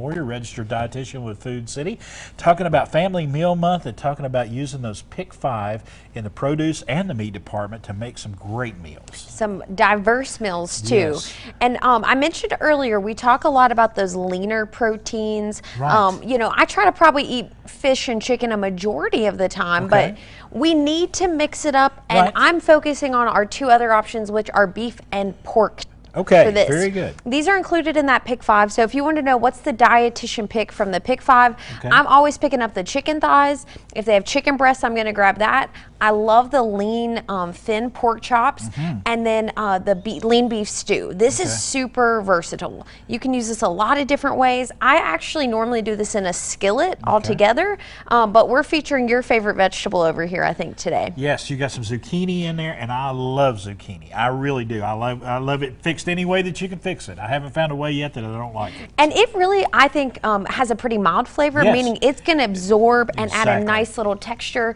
Moir, registered dietitian with Food City, talking about Family Meal Month and talking about using those Pick 5 in the produce and the meat department to make some great meals. Some diverse meals too. Yes. And I mentioned earlier, we talk a lot about those leaner proteins. Right. You know, I try to probably eat fish and chicken a majority of the time, Okay. but we need to mix it up. And Right. I'm focusing on our two other options, which are beef and pork. Okay, For this. very good. These are included in that Pick 5. So if you want to know what's the dietitian pick from the Pick 5, Okay. I'm always picking up the chicken thighs. If they have chicken breasts, I'm going to grab that. I love the lean thin pork chops, and then the lean beef stew. This is super versatile. You can use this a lot of different ways. I actually normally do this in a skillet altogether, but we're featuring your favorite vegetable over here, I think, today. Yes, you got some zucchini in there, and I love zucchini. I really do. I love it fixed any way that you can fix it. I haven't found a way yet that I don't like it. And it really, I think, has a pretty mild flavor, Yes. meaning it's going to absorb and add a Exactly. nice little texture.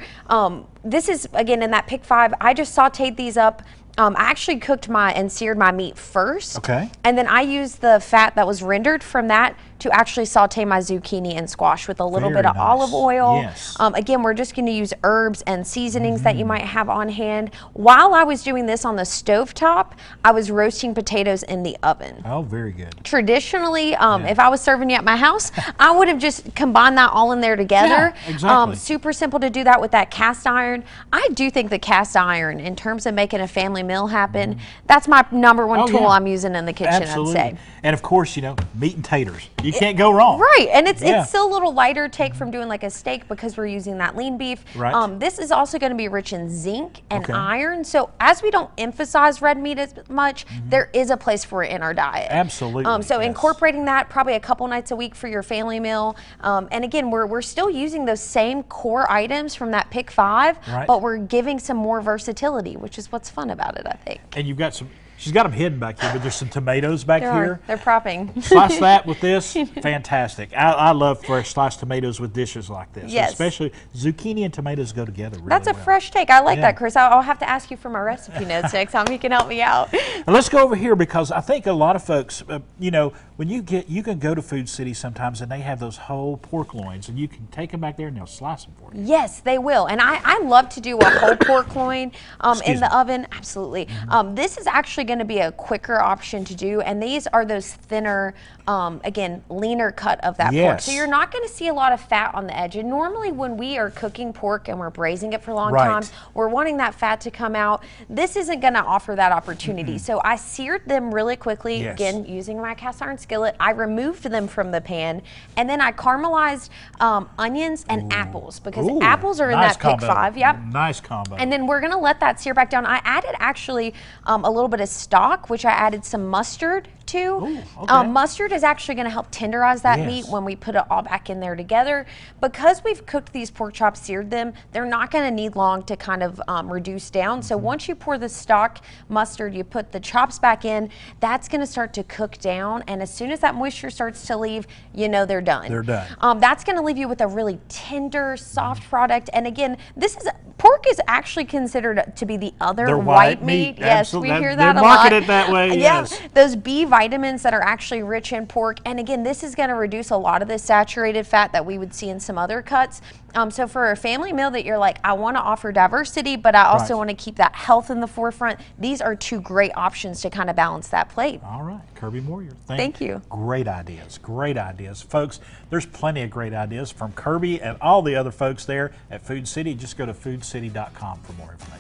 This is, again, in that Pick 5. I just sauteed these up. I actually cooked and seared my meat first. Okay. And then I used the fat that was rendered from that to actually saute my zucchini and squash with a little Very bit of nice. olive oil. Yes. Again, we're just going to use herbs and seasonings that you might have on hand. While I was doing this on the stovetop, I was roasting potatoes in the oven. Oh, very good. Traditionally, if I was serving you at my house, I would have just combined that all in there together. Yeah, exactly. Super simple to do that with that cast iron. I do think the cast iron, in terms of making a family meal happen, that's my #1 Oh, tool yeah. I'm using in the kitchen, Absolutely. I'd say. And of course, you know, meat and taters. You can't go wrong. Right, and it's Yeah. still a little lighter take from doing like a steak because we're using that lean beef. Right. This is also going to be rich in zinc and Okay. iron. So as we don't emphasize red meat as much, there is a place for it in our diet. Absolutely, So yes. incorporating that probably a couple nights a week for your family meal. And again, we're still using those same core items from that Pick 5, Right. but we're giving some more versatility, which is what's fun about it, I think. And you've got some, she's got them hidden back here, but there's some tomatoes back here. They're propping. Slice that with this, fantastic. I love fresh sliced tomatoes with dishes like this. Yes. Especially zucchini and tomatoes go together really That's a well. fresh take. I like Yeah. that, Chris. I'll have to ask you for my recipe notes next time. You can help me out. Now let's go over here because I think a lot of folks, you know, when you can go to Food City sometimes and they have those whole pork loins and you can take them back there and they'll slice them for you. Yes, they will. And I love to do a whole pork loin in Excuse the me. oven. Absolutely. This is actually going to be a quicker option to do. And these are those thinner, again, leaner cut of that pork. Yes. So you're not going to see a lot of fat on the edge. And normally when we are cooking pork and we're braising it for long Right. times, we're wanting that fat to come out. This isn't going to offer that opportunity. So I seared them really quickly, Yes. again, using my cast iron skillet. I removed them from the pan. And then I caramelized onions and apples because Ooh, apples are in nice that Pick combo. 5. Yep. Nice combo. And then we're gonna let that sear back down. I added actually a little bit of stock, which I added some mustard to. Ooh, okay. Mustard is actually gonna help tenderize that Yes. meat when we put it all back in there together. Because we've cooked these pork chops, seared them, they're not gonna need long to kind of reduce down. So once you pour the stock mustard, you put the chops back in, that's gonna start to cook down. And as soon as that moisture starts to leave, you know they're done. They're done. That's gonna leave you with a really tender, soft product. And again, pork is actually considered to be the other They're white white meat. meat. Yes, we Absolutely. hear They're that a lot. marketed that way, Yeah, yes. those B vitamins that are actually rich in pork. And again, this is going to reduce a lot of the saturated fat that we would see in some other cuts. So for a family meal that you're like, I want to offer diversity, but I also Right. want to keep that health in the forefront, these are two great options to kind of balance that plate. All right, Kirby Moir. Thank you. Great ideas, great ideas. Folks, there's plenty of great ideas from Kirby and all the other folks there at Food City. Just go to foodcity.com for more information.